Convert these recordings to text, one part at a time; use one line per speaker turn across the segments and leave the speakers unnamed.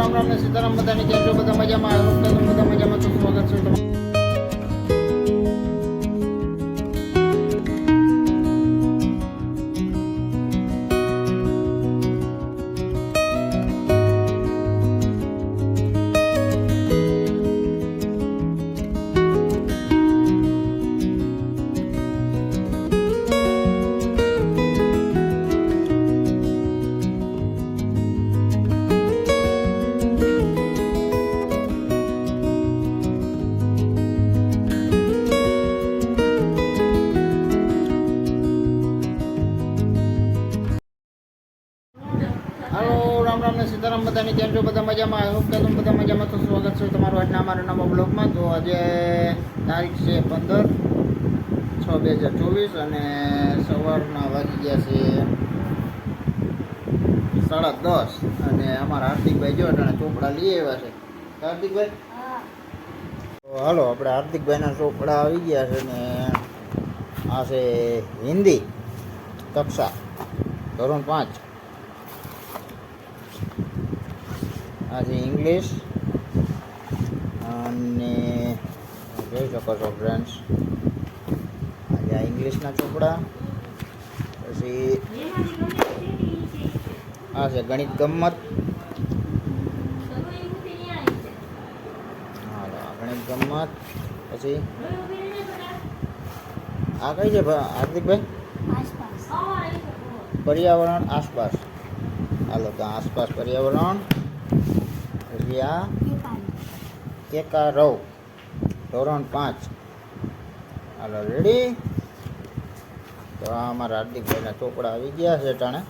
રામ રામ ને સીતારામ બધાને કેમ છો? બધા મજામાં? બધા મજામાં તો સ્વાગત છે તમારું. હાલો રામ રામ ને સીતારામ બધાને કેમ છો? બધા મજામાં? બધા મજામાં તો સ્વાગત છે તમારું આજના અમારા નવા બ્લોગમાં. તો આજે તારીખ છે 15/6/2024 અને સવારના વાગી ગયા છે 10:30 અને અમારા હાર્દિકભાઈ જો અટાણે ચોપડા લઈ આવ્યા છે. હાર્દિકભાઈ તો હાલો આપણે હાર્દિકભાઈના ચોપડા આવી ગયા છે ને આ છે હિન્દી કક્ષા ધોરણ 5, આ છે ઇંગ્લિશ અને જોઈ શકો છો ફ્રેન્ડ્સ આજે આ ઇંગ્લિશના ચોપડા. પછી આ છે ગણિત ગમ્મત. હાલો આ ગણિત ગમ્મત. પછી આ કઈ છે હાર્દિકભાઈ? પર્યાવરણ આસપાસ. હાલો તો આસપાસ પર્યાવરણ. પછી આ કેકારવ ધોરણ 5. હાલો રેડી. તો આ અમારા હાર્દિકભાઈના ચોપડા આવી ગયા છે ટાણે.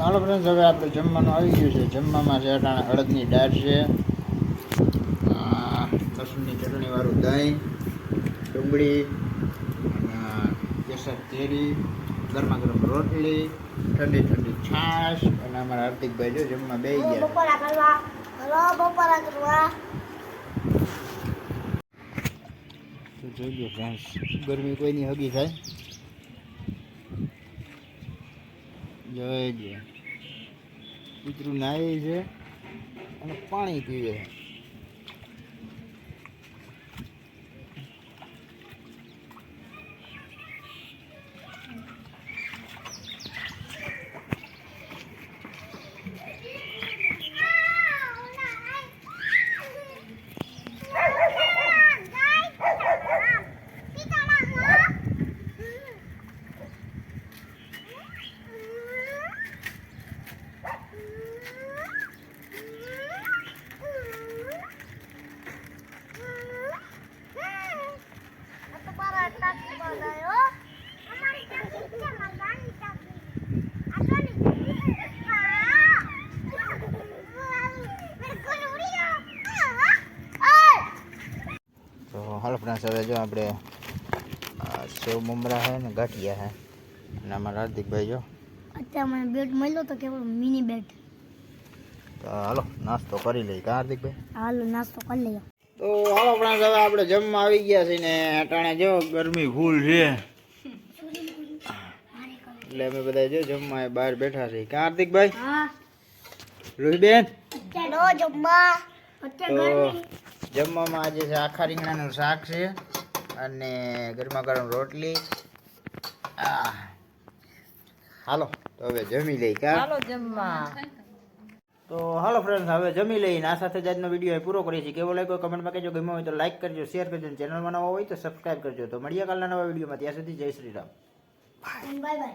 હાલો ફ્રેન્ડ્સ હવે આપણે જમવાનું આવી ગયું છે. જમવામાં છે ટાણે અડદની દાળ છે, લસણની ચટણીવાળું દહીં, ડુંગળી, કેસર કેરી, ગરમા ગરમ રોટલી, ઠંડી ઠંડી છાશ અને અમારા હાર્દિકભાઈ જો જમવા બેસી ગયા. તો જોઈ લો ફ્રેન્ડ્સ ગરમી કોઈની હગી થાય. જોઈ લો કૂતરું નાહે છે અને પાણી પીવે છે. હાલો ફ્રેન્ડ્સ હવે જો આપણે સેવ મમરા છે ને ગાંઠિયા છે અને અમારા હાર્દિકભાઈ જો
અત્યારે મને બેટ મળ્યો તો કેવો મિની બેટ.
તો હાલો નાસ્તો કરી લઈએ કા હાર્દિકભાઈ?
હાલો નાસ્તો કરી લઈએ.
તો હાલો ફ્રેન્ડ્સ હવે આપણે જમવા આવી ગયા છીએ ને અટાણે જો ગરમી ફૂલ છે એટલે અમે બધા જો જમવા બહાર બેઠા છીએ કા હાર્દિકભાઈ?
હા
રૂહીબેન
ચાલો જમવા.
તો જમવામાં આજે છે આખા રીંગણાનું શાક છે અને ગરમા ગરમ રોટલી. હાલો તો હવે જમી લઈ કા?
હાલો જમવા.
તો હાલો ફ્રેન્ડ્સ હવે જમી લઈને આ સાથે જ આજનો વિડીયો પૂરો કરીએ છીએ. કેવો લાગ્યો કમેન્ટમાં કહેજો. ગમ્યો હોય તો લાઈક કરજો, શેર કરજો, ચેનલમાં નવા હોય તો સબસ્ક્રાઈબ કરજો. તો મળીએ કાલના નવા વિડીયોમાં. ત્યાં સુધી જય શ્રી રામ.
Bye bye.